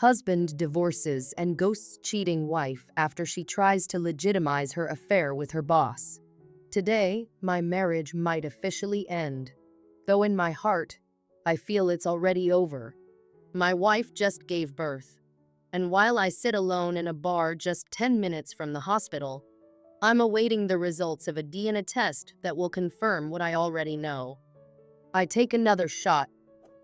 Husband divorces and ghosts cheating wife after she tries to legitimize her affair with her boss. Today, my marriage might officially end, though in my heart, I feel it's already over. My wife just gave birth, and while I sit alone in a bar just 10 minutes from the hospital, I'm awaiting the results of a DNA test that will confirm what I already know. I take another shot,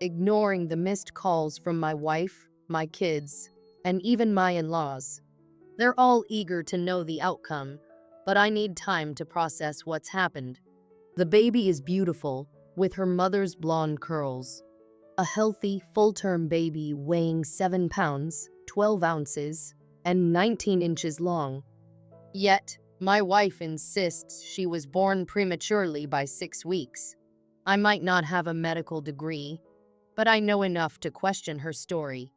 ignoring the missed calls from my wife, my kids, and even my in-laws. They're all eager to know the outcome, but I need time to process what's happened. The baby is beautiful, with her mother's blonde curls. A healthy, full-term baby weighing 7 pounds, 12 ounces, and 19 inches long. Yet, my wife insists she was born prematurely by 6 weeks. I might not have a medical degree, but I know enough to question her story.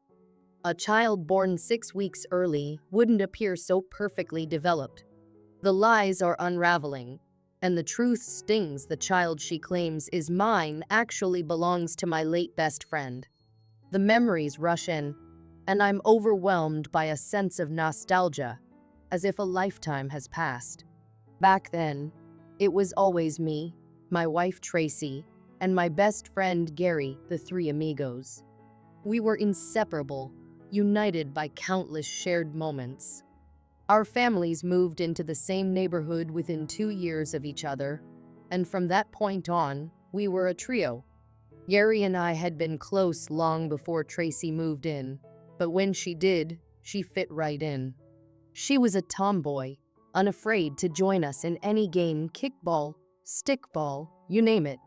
A child born 6 weeks early wouldn't appear so perfectly developed. The lies are unraveling, and the truth stings. The child she claims is mine actually belongs to my late best friend. The memories rush in, and I'm overwhelmed by a sense of nostalgia, as if a lifetime has passed. Back then, it was always me, my wife Tracy, and my best friend Gary, the three amigos. We were inseparable, united by countless shared moments. Our families moved into the same neighborhood within 2 years of each other, and from that point on, we were a trio. Gary and I had been close long before Tracy moved in, but when she did, she fit right in. She was a tomboy, unafraid to join us in any game, kickball, stickball, you name it.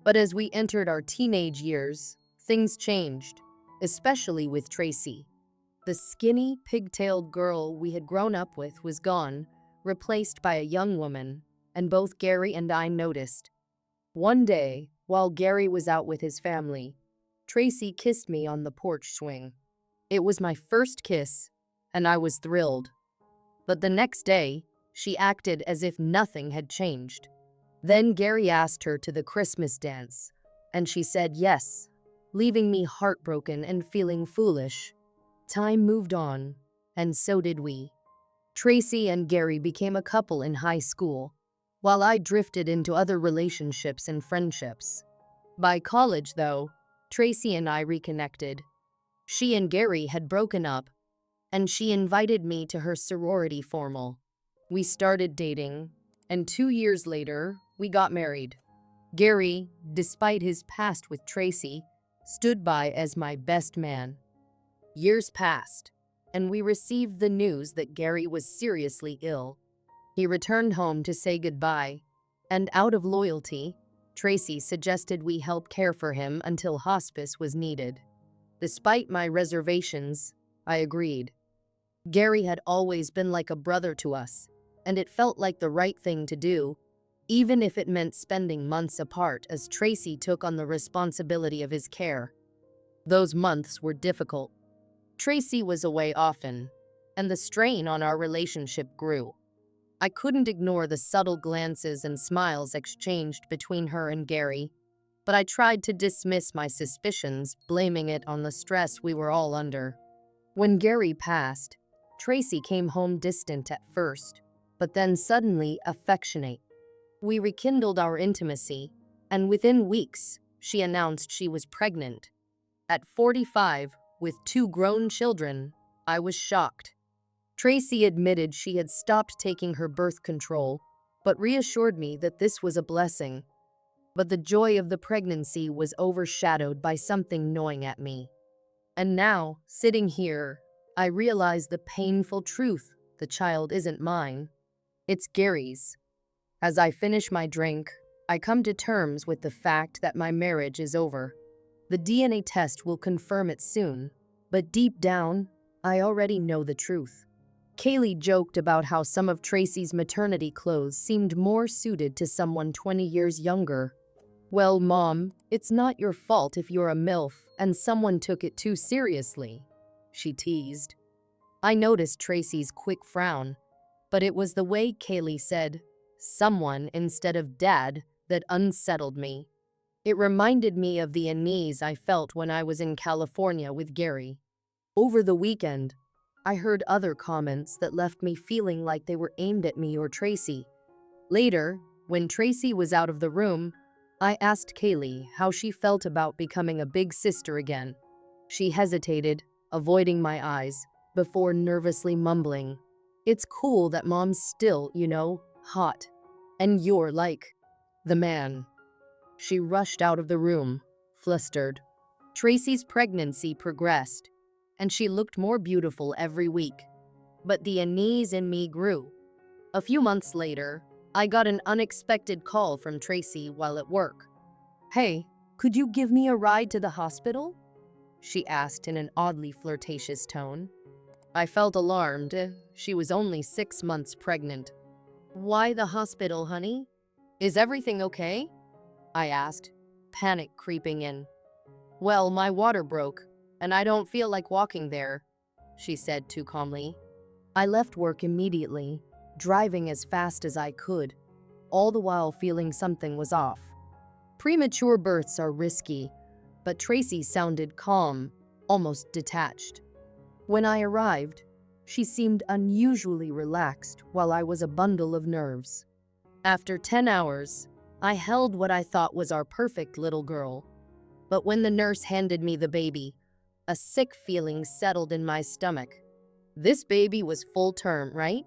But as we entered our teenage years, things changed, especially with Tracy. The skinny, pigtailed girl we had grown up with was gone, replaced by a young woman, and both Gary and I noticed. One day, while Gary was out with his family, Tracy kissed me on the porch swing. It was my first kiss, and I was thrilled. But the next day, she acted as if nothing had changed. Then Gary asked her to the Christmas dance, and she said yes, leaving me heartbroken and feeling foolish. Time moved on, and so did we. Tracy and Gary became a couple in high school, while I drifted into other relationships and friendships. By college, though, Tracy and I reconnected. She and Gary had broken up, and she invited me to her sorority formal. We started dating, and 2 years later, we got married. Gary, despite his past with Tracy, stood by as my best man. Years passed, and we received the news that Gary was seriously ill. He returned home to say goodbye, and out of loyalty, Tracy suggested we help care for him until hospice was needed. Despite my reservations, I agreed. Gary had always been like a brother to us, and it felt like the right thing to do, even if it meant spending months apart as Tracy took on the responsibility of his care. Those months were difficult. Tracy was away often, and the strain on our relationship grew. I couldn't ignore the subtle glances and smiles exchanged between her and Gary, but I tried to dismiss my suspicions, blaming it on the stress we were all under. When Gary passed, Tracy came home distant at first, but then suddenly affectionate. We rekindled our intimacy, and within weeks, she announced she was pregnant. At 45, with 2 grown children, I was shocked. Tracy admitted she had stopped taking her birth control, but reassured me that this was a blessing. But the joy of the pregnancy was overshadowed by something gnawing at me. And now, sitting here, I realize the painful truth: the child isn't mine. It's Gary's. As I finish my drink, I come to terms with the fact that my marriage is over. The DNA test will confirm it soon, but deep down, I already know the truth. Kaylee joked about how some of Tracy's maternity clothes seemed more suited to someone 20 years younger. Well, Mom, it's not your fault if you're a MILF and someone took it too seriously, she teased. I noticed Tracy's quick frown, but it was the way Kaylee said someone instead of dad that unsettled me. It reminded me of the unease I felt when I was in California with Gary. Over the weekend, I heard other comments that left me feeling like they were aimed at me or Tracy. Later, when Tracy was out of the room, I asked Kaylee how she felt about becoming a big sister again. She hesitated, avoiding my eyes, before nervously mumbling, "It's cool that mom's still, hot. And you're like the man." She rushed out of the room, flustered. Tracy's pregnancy progressed, and she looked more beautiful every week. But the unease in me grew. A few months later, I got an unexpected call from Tracy while at work. "Hey, could you give me a ride to the hospital?" she asked in an oddly flirtatious tone. I felt alarmed. She was only 6 months pregnant. "Why the hospital, honey? Is everything okay?" I asked, panic creeping in. "Well, my water broke, and I don't feel like walking there," she said too calmly. I left work immediately, driving as fast as I could, all the while feeling something was off. Premature births are risky, but Tracy sounded calm, almost detached. When I arrived, she seemed unusually relaxed while I was a bundle of nerves. After 10 hours, I held what I thought was our perfect little girl. But when the nurse handed me the baby, a sick feeling settled in my stomach. "This baby was full term, right?"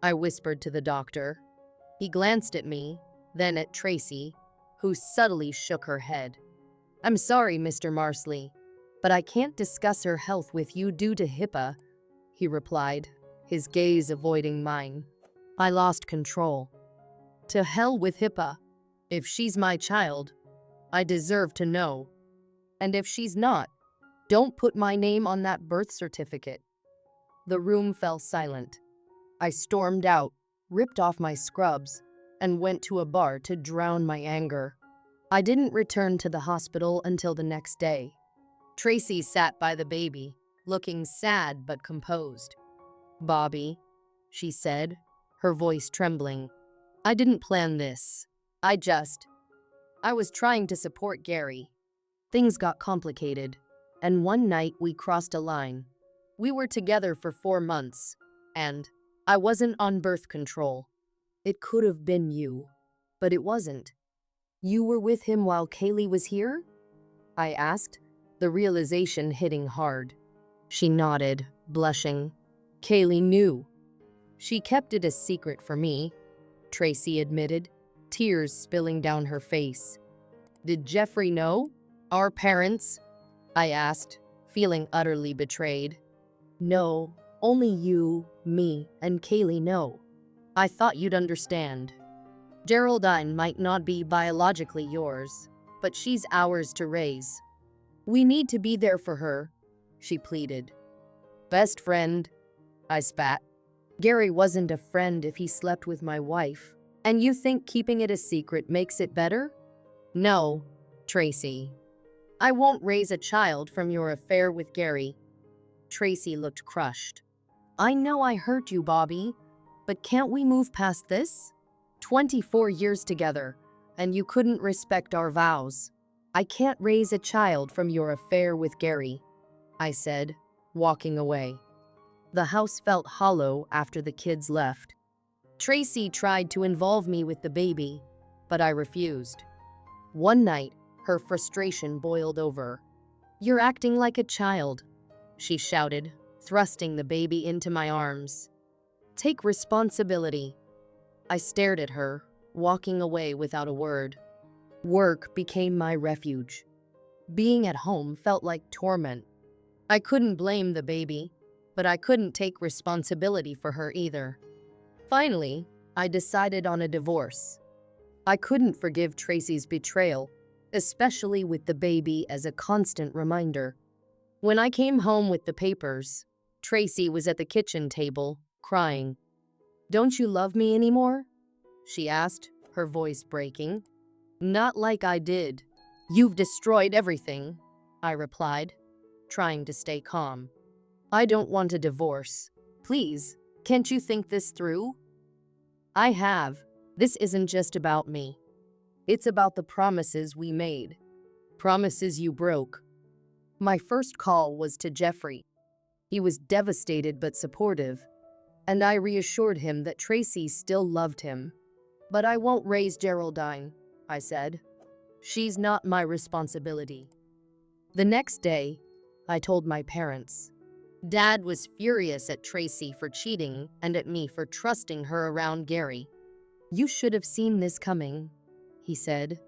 I whispered to the doctor. He glanced at me, then at Tracy, who subtly shook her head. "I'm sorry, Mr. Marsley, but I can't discuss her health with you due to HIPAA," he replied, his gaze avoiding mine. I lost control. To hell with HIPAA. If she's my child, I deserve to know. And if she's not, don't put my name on that birth certificate. The room fell silent. I stormed out, ripped off my scrubs, and went to a bar to drown my anger. I didn't return to the hospital until the next day. Tracy sat by the baby, looking sad but composed. "Bobby," she said, her voice trembling, "I didn't plan this. I was trying to support Gary. Things got complicated, and one night we crossed a line. We were together for 4 months, and I wasn't on birth control. It could have been you, but it wasn't." "You were with him while Kaylee was here?" I asked, the realization hitting hard. She nodded, blushing. "Kaylee knew. She kept it a secret for me," Tracy admitted, tears spilling down her face. "Did Jeffrey know? Our parents?" I asked, feeling utterly betrayed. "No, only you, me, and Kaylee know. I thought you'd understand. Geraldine might not be biologically yours, but she's ours to raise. We need to be there for her," she pleaded. "Best friend," I spat. "Gary wasn't a friend if he slept with my wife. And you think keeping it a secret makes it better?" "No, Tracy. I won't raise a child from your affair with Gary." Tracy looked crushed. "I know I hurt you, Bobby, but can't we move past this? 24 years together, and you couldn't respect our vows. I can't raise a child from your affair with Gary," I said, walking away. The house felt hollow after the kids left. Tracy tried to involve me with the baby, but I refused. One night, her frustration boiled over. "You're acting like a child," she shouted, thrusting the baby into my arms. "Take responsibility." I stared at her, walking away without a word. Work became my refuge. Being at home felt like torment. I couldn't blame the baby, but I couldn't take responsibility for her either. Finally, I decided on a divorce. I couldn't forgive Tracy's betrayal, especially with the baby as a constant reminder. When I came home with the papers, Tracy was at the kitchen table, crying. "Don't you love me anymore?" she asked, her voice breaking. "Not like I did. You've destroyed everything," I replied, trying to stay calm. "I don't want a divorce. Please, can't you think this through?" "I have. This isn't just about me. It's about the promises we made. Promises you broke." My first call was to Jeffrey. He was devastated but supportive, and I reassured him that Tracy still loved him. "But I won't raise Geraldine," I said. "She's not my responsibility." The next day, I told my parents. Dad was furious at Tracy for cheating and at me for trusting her around Gary. "You should have seen this coming," he said.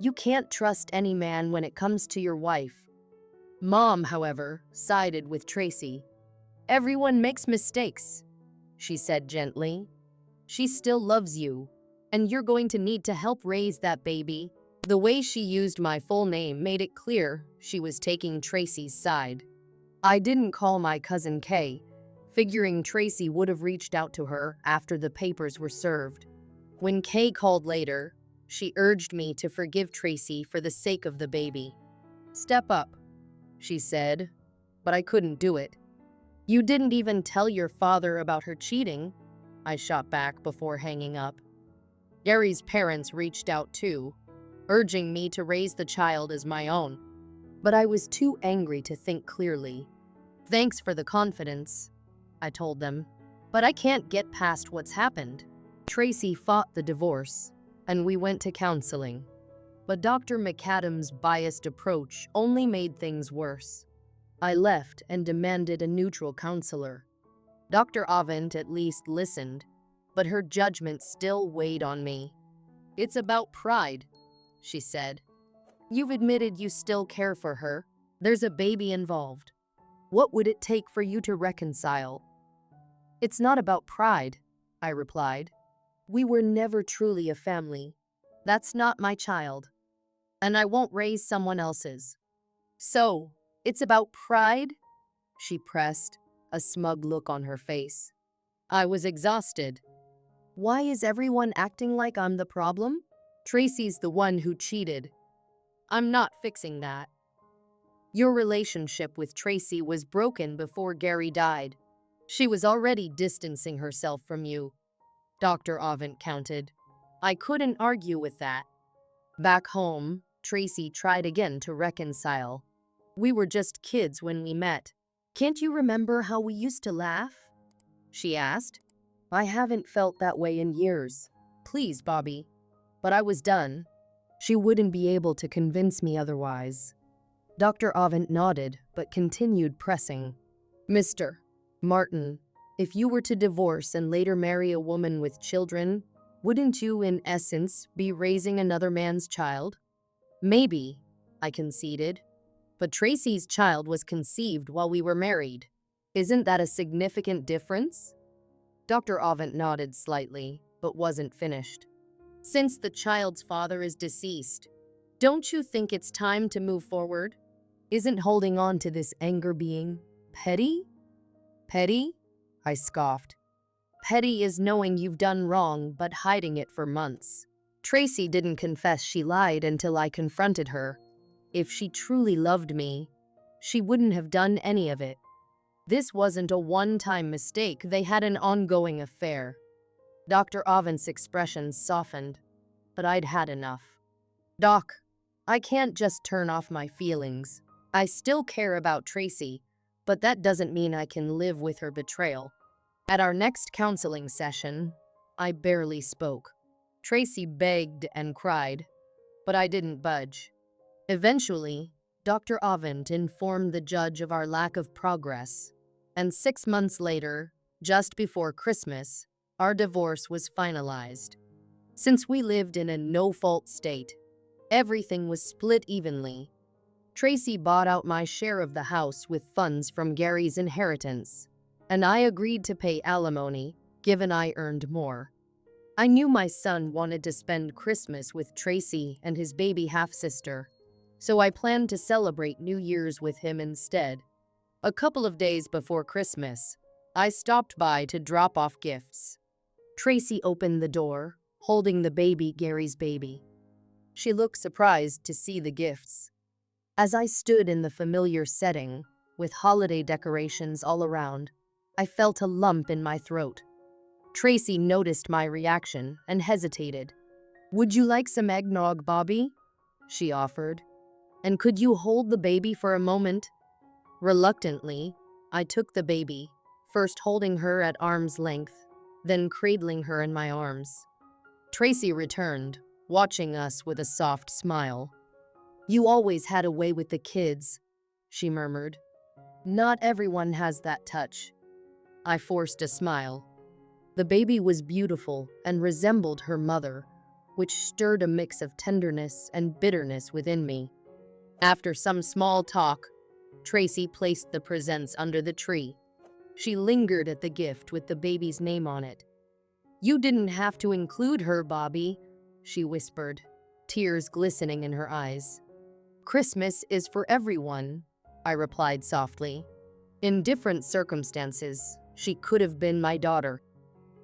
"You can't trust any man when it comes to your wife." Mom, however, sided with Tracy. "Everyone makes mistakes," she said gently. "She still loves you, and you're going to need to help raise that baby." The way she used my full name made it clear she was taking Tracy's side. I didn't call my cousin Kay, figuring Tracy would have reached out to her after the papers were served. When Kay called later, she urged me to forgive Tracy for the sake of the baby. "Step up," she said, but I couldn't do it. "You didn't even tell your father about her cheating," I shot back before hanging up. Gary's parents reached out too, urging me to raise the child as my own. But I was too angry to think clearly. "Thanks for the confidence," I told them, "but I can't get past what's happened." Tracy fought the divorce, and we went to counseling. But Dr. McAdams' biased approach only made things worse. I left and demanded a neutral counselor. Dr. Avent at least listened, but her judgment still weighed on me. "It's about pride," she said. "You've admitted you still care for her. There's a baby involved. What would it take for you to reconcile?" "It's not about pride," I replied. "We were never truly a family. That's not my child, and I won't raise someone else's." "So, it's about pride?" she pressed, a smug look on her face. I was exhausted. "Why is everyone acting like I'm the problem? Tracy's the one who cheated. I'm not fixing that. Your relationship with Tracy was broken before Gary died. She was already distancing herself from you," Dr. Avent countered. I couldn't argue with that. Back home, Tracy tried again to reconcile. "We were just kids when we met. Can't you remember how we used to laugh?" she asked. "I haven't felt that way in years. Please, Bobby." But I was done. She wouldn't be able to convince me otherwise. Dr. Avent nodded, but continued pressing. "Mr. Martin, if you were to divorce and later marry a woman with children, wouldn't you, in essence, be raising another man's child?" "Maybe," I conceded. "But Tracy's child was conceived while we were married. Isn't that a significant difference?" Dr. Avent nodded slightly, but wasn't finished. "Since the child's father is deceased, don't you think it's time to move forward? Isn't holding on to this anger being petty?" "Petty?" I scoffed. "Petty is knowing you've done wrong but hiding it for months. Tracy didn't confess she lied until I confronted her. If she truly loved me, she wouldn't have done any of it. This wasn't a one-time mistake, they had an ongoing affair." Dr. Avent's expression softened, but I'd had enough. "Doc, I can't just turn off my feelings. I still care about Tracy, but that doesn't mean I can live with her betrayal." At our next counseling session, I barely spoke. Tracy begged and cried, but I didn't budge. Eventually, Dr. Avent informed the judge of our lack of progress, and 6 months later, just before Christmas, our divorce was finalized. Since we lived in a no-fault state, everything was split evenly. Tracy bought out my share of the house with funds from Gary's inheritance, and I agreed to pay alimony, given I earned more. I knew my son wanted to spend Christmas with Tracy and his baby half-sister, so I planned to celebrate New Year's with him instead. A couple of days before Christmas, I stopped by to drop off gifts. Tracy opened the door, holding the baby, Gary's baby. She looked surprised to see the gifts. As I stood in the familiar setting, with holiday decorations all around, I felt a lump in my throat. Tracy noticed my reaction and hesitated. "Would you like some eggnog, Bobby?" she offered. "And could you hold the baby for a moment?" Reluctantly, I took the baby, first holding her at arm's length, then cradling her in my arms. Tracy returned, watching us with a soft smile. "You always had a way with the kids," she murmured. "Not everyone has that touch." I forced a smile. The baby was beautiful and resembled her mother, which stirred a mix of tenderness and bitterness within me. After some small talk, Tracy placed the presents under the tree. She lingered at the gift with the baby's name on it. "You didn't have to include her, Bobby," she whispered, tears glistening in her eyes. "Christmas is for everyone," I replied softly. In different circumstances, she could have been my daughter.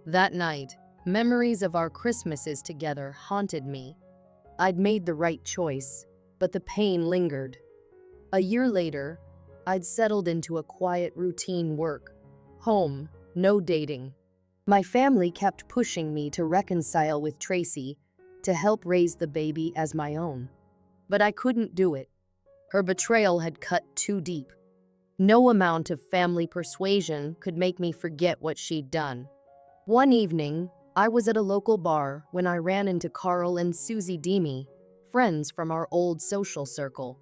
That night, memories of our Christmases together haunted me. I'd made the right choice, but the pain lingered. A year later, I'd settled into a quiet routine: work, home, no dating. My family kept pushing me to reconcile with Tracy, to help raise the baby as my own. But I couldn't do it. Her betrayal had cut too deep. No amount of family persuasion could make me forget what she'd done. One evening, I was at a local bar when I ran into Carl and Susie Demi, friends from our old social circle.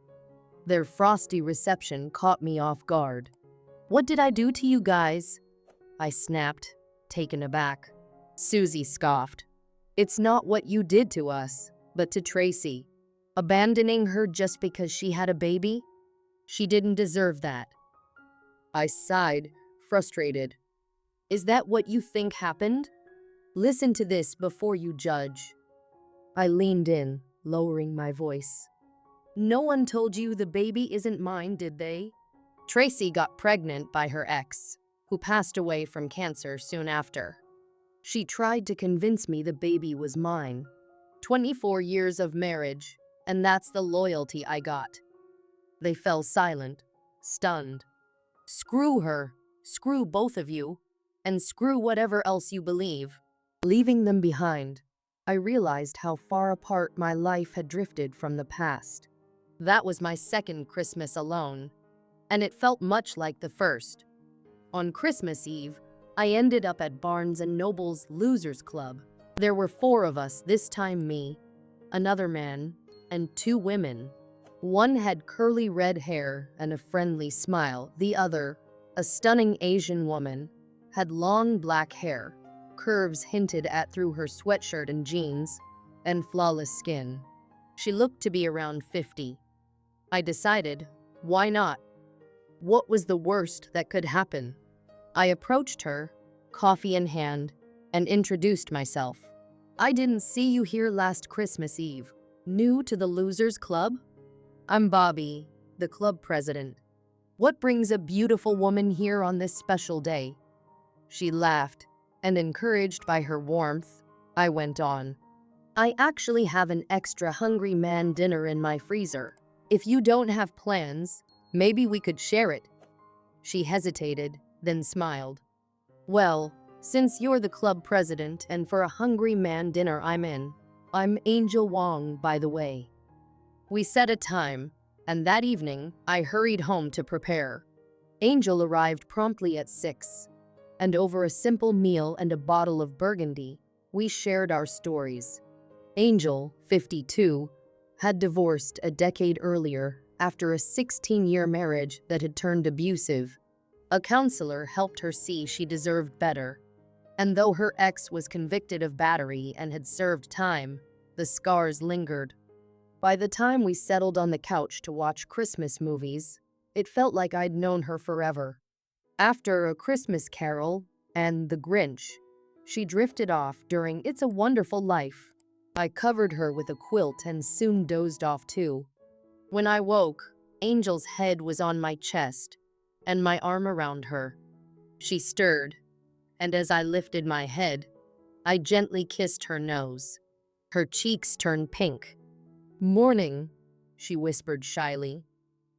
Their frosty reception caught me off guard. "What did I do to you guys?" I snapped, taken aback. Susie scoffed. "It's not what you did to us, but to Tracy. Abandoning her just because she had a baby? She didn't deserve that." I sighed, frustrated. "Is that what you think happened? Listen to this before you judge." I leaned in, lowering my voice. "No one told you the baby isn't mine, did they? Tracy got pregnant by her ex, who passed away from cancer soon after. She tried to convince me the baby was mine. 24 years of marriage, and that's the loyalty I got." They fell silent, stunned. "Screw her, screw both of you, and screw whatever else you believe." Leaving them behind, I realized how far apart my life had drifted from the past. That was my second Christmas alone, and it felt much like the first. On Christmas Eve, I ended up at Barnes & Noble's Losers Club. There were 4 of us, this time me, another man, and 2 women. One had curly red hair and a friendly smile. The other, a stunning Asian woman, had long black hair, curves hinted at through her sweatshirt and jeans, and flawless skin. She looked to be around 50. I decided, why not? What was the worst that could happen? I approached her, coffee in hand, and introduced myself. "I didn't see you here last Christmas Eve. New to the Losers Club? I'm Bobby, the club president. What brings a beautiful woman here on this special day?" She laughed, and encouraged by her warmth, I went on. "I actually have an extra hungry man dinner in my freezer. If you don't have plans, maybe we could share it." She hesitated, then smiled. "Well, since you're the club president and for a hungry man dinner I'm in. I'm Angel Wong, by the way." We set a time, and that evening, I hurried home to prepare. Angel arrived promptly at 6, and over a simple meal and a bottle of Burgundy, we shared our stories. Angel, 52, had divorced a decade earlier after a 16-year marriage that had turned abusive. A counselor helped her see she deserved better. And though her ex was convicted of battery and had served time, the scars lingered. By the time we settled on the couch to watch Christmas movies, it felt like I'd known her forever. After A Christmas Carol and The Grinch, she drifted off during It's a Wonderful Life. I covered her with a quilt and soon dozed off too. When I woke, Angel's head was on my chest and my arm around her. She stirred, and as I lifted my head, I gently kissed her nose. Her cheeks turned pink. "Morning," she whispered shyly.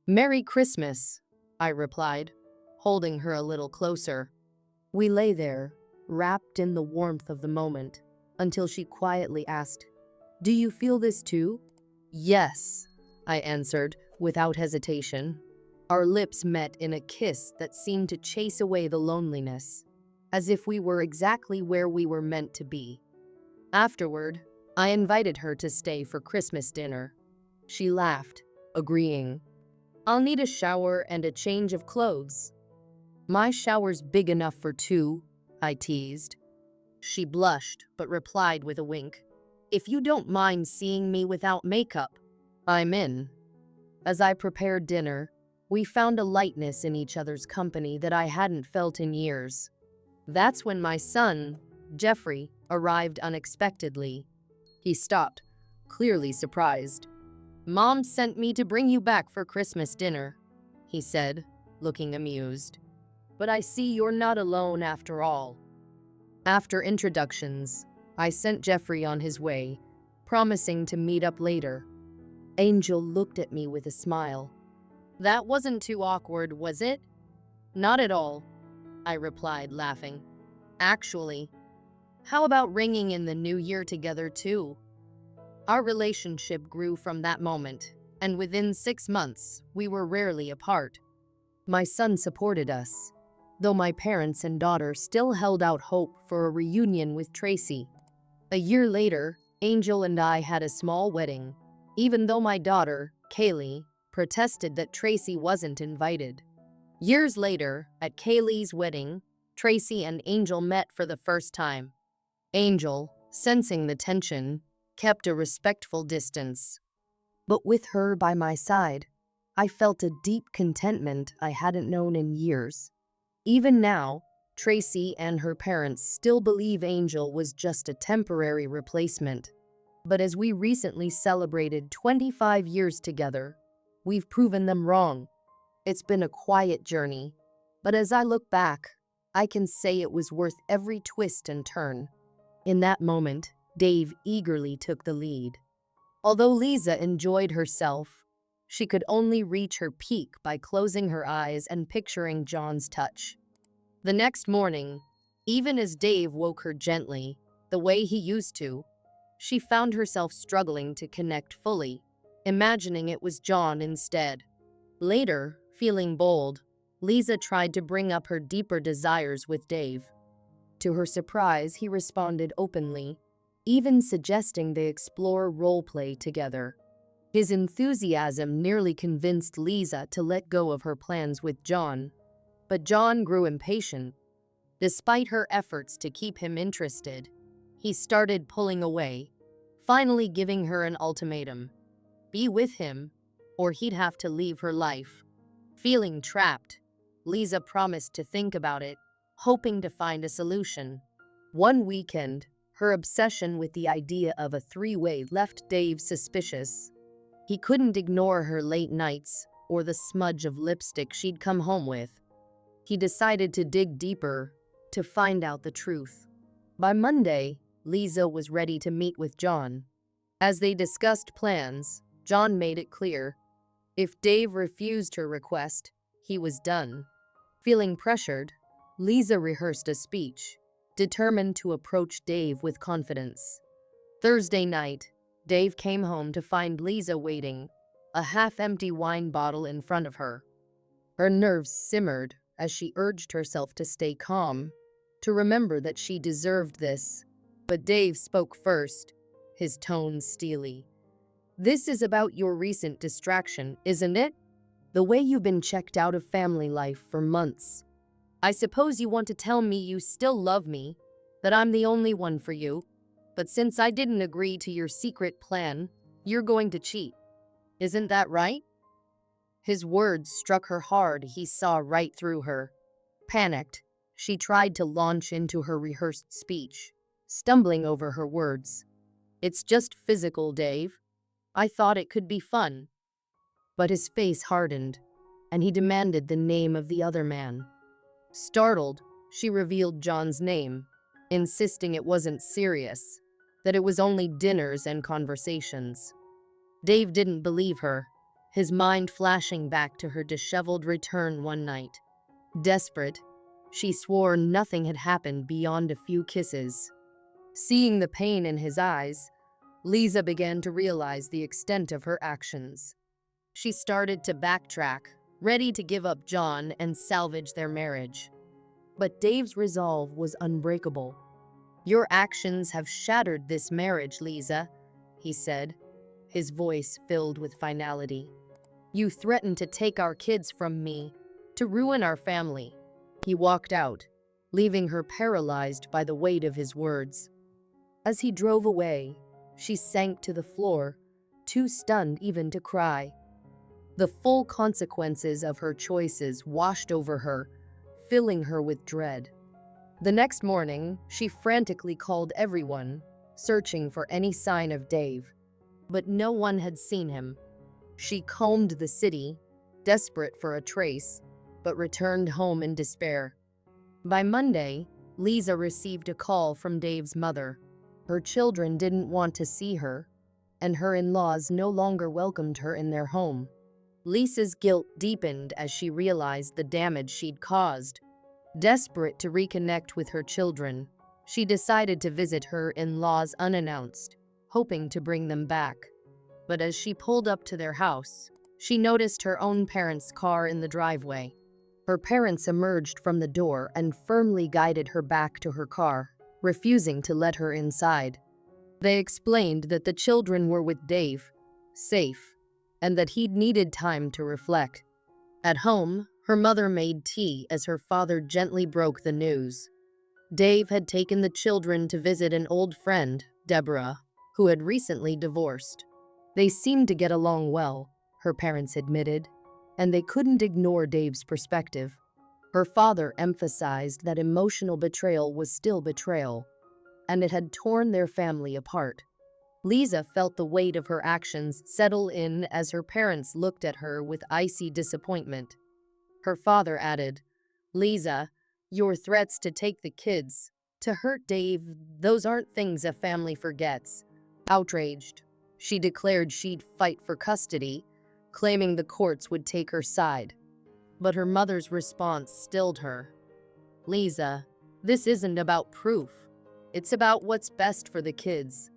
"Merry Christmas," I replied, holding her a little closer. We lay there, wrapped in the warmth of the moment, until she quietly asked, "Do you feel this too?" "Yes," I answered, without hesitation. Our lips met in a kiss that seemed to chase away the loneliness, as if we were exactly where we were meant to be. Afterward, I invited her to stay for Christmas dinner. She laughed, agreeing. "I'll need a shower and a change of clothes." "My shower's big enough for two," I teased. She blushed, but replied with a wink. "If you don't mind seeing me without makeup, I'm in." As I prepared dinner, we found a lightness in each other's company that I hadn't felt in years. That's when my son, Jeffrey, arrived unexpectedly. He stopped, clearly surprised. "Mom sent me to bring you back for Christmas dinner," he said, looking amused. "But I see you're not alone after all." After introductions, I sent Jeffrey on his way, promising to meet up later. Angel looked at me with a smile. "That wasn't too awkward, was it?" "Not at all," I replied, laughing. "Actually, how about ringing in the new year together too?" Our relationship grew from that moment, and within 6 months, we were rarely apart. My son supported us, though my parents and daughter still held out hope for a reunion with Tracy. A year later, Angel and I had a small wedding, even though my daughter, Kaylee, protested that Tracy wasn't invited. Years later, at Kaylee's wedding, Tracy and Angel met for the first time. Angel, sensing the tension, kept a respectful distance. But with her by my side, I felt a deep contentment I hadn't known in years. Even now, Tracy and her parents still believe Angel was just a temporary replacement. But as we recently celebrated 25 years together, we've proven them wrong. It's been a quiet journey, but as I look back, I can say it was worth every twist and turn. In that moment, Dave eagerly took the lead. Although Lisa enjoyed herself, she could only reach her peak by closing her eyes and picturing John's touch. The next morning, even as Dave woke her gently, the way he used to, she found herself struggling to connect fully, imagining it was John instead. Later, feeling bold, Lisa tried to bring up her deeper desires with Dave. To her surprise, he responded openly, even suggesting they explore roleplay together. His enthusiasm nearly convinced Lisa to let go of her plans with John, but John grew impatient. Despite her efforts to keep him interested, he started pulling away, finally giving her an ultimatum: be with him, or he'd have to leave her life. Feeling trapped, Lisa promised to think about it, hoping to find a solution. One weekend, her obsession with the idea of a three-way left Dave suspicious. He couldn't ignore her late nights or the smudge of lipstick she'd come home with. He decided to dig deeper to find out the truth. By Monday, Lisa was ready to meet with John. As they discussed plans, John made it clear, if Dave refused her request, he was done. Feeling pressured, Lisa rehearsed a speech, determined to approach Dave with confidence. Thursday night, Dave came home to find Lisa waiting, a half-empty wine bottle in front of her. Her nerves simmered as she urged herself to stay calm, to remember that she deserved this. But Dave spoke first, his tone steely. "This is about your recent distraction, isn't it? The way you've been checked out of family life for months. I suppose you want to tell me you still love me, that I'm the only one for you, but since I didn't agree to your secret plan, you're going to cheat. Isn't that right?" His words struck her hard. He saw right through her. Panicked, she tried to launch into her rehearsed speech, stumbling over her words. "It's just physical, Dave. I thought it could be fun." But his face hardened, and he demanded the name of the other man. Startled, she revealed John's name, insisting it wasn't serious, that it was only dinners and conversations. Dave didn't believe her, his mind flashing back to her disheveled return one night. Desperate, she swore nothing had happened beyond a few kisses. Seeing the pain in his eyes, Lisa began to realize the extent of her actions. She started to backtrack, ready to give up John and salvage their marriage. But Dave's resolve was unbreakable. "Your actions have shattered this marriage, Lisa," he said, his voice filled with finality. "You threatened to take our kids from me, to ruin our family." He walked out, leaving her paralyzed by the weight of his words. As he drove away, she sank to the floor, too stunned even to cry. The full consequences of her choices washed over her, filling her with dread. The next morning, she frantically called everyone, searching for any sign of Dave. But no one had seen him. She combed the city, desperate for a trace, but returned home in despair. By Monday, Lisa received a call from Dave's mother. Her children didn't want to see her, and her in-laws no longer welcomed her in their home. Lisa's guilt deepened as she realized the damage she'd caused. Desperate to reconnect with her children, she decided to visit her in-laws unannounced, hoping to bring them back. But as she pulled up to their house, she noticed her own parents' car in the driveway. Her parents emerged from the door and firmly guided her back to her car, refusing to let her inside. They explained that the children were with Dave, safe, and that he'd needed time to reflect. At home, her mother made tea as her father gently broke the news. Dave had taken the children to visit an old friend, Deborah, who had recently divorced. They seemed to get along well, her parents admitted, and they couldn't ignore Dave's perspective. Her father emphasized that emotional betrayal was still betrayal, and it had torn their family apart. Lisa felt the weight of her actions settle in as her parents looked at her with icy disappointment. Her father added, "Lisa, your threats to take the kids, to hurt Dave, those aren't things a family forgets." Outraged, she declared she'd fight for custody, claiming the courts would take her side. But her mother's response stilled her. "Lisa, this isn't about proof. It's about what's best for the kids."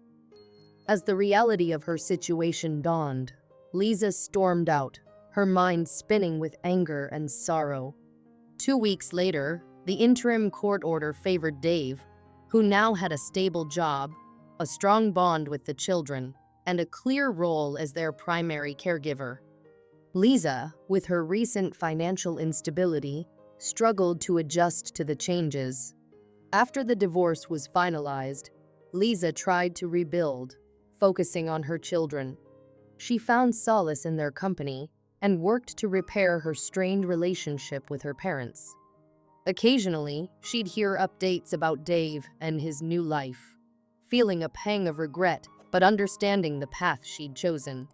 As the reality of her situation dawned, Lisa stormed out, her mind spinning with anger and sorrow. 2 weeks later, the interim court order favored Dave, who now had a stable job, a strong bond with the children, and a clear role as their primary caregiver. Lisa, with her recent financial instability, struggled to adjust to the changes. After the divorce was finalized, Lisa tried to rebuild, focusing on her children. She found solace in their company and worked to repair her strained relationship with her parents. Occasionally, she'd hear updates about Dave and his new life, feeling a pang of regret but understanding the path she'd chosen.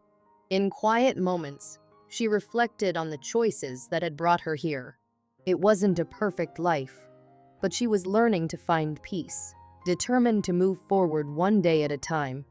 In quiet moments, she reflected on the choices that had brought her here. It wasn't a perfect life, but she was learning to find peace, determined to move forward one day at a time.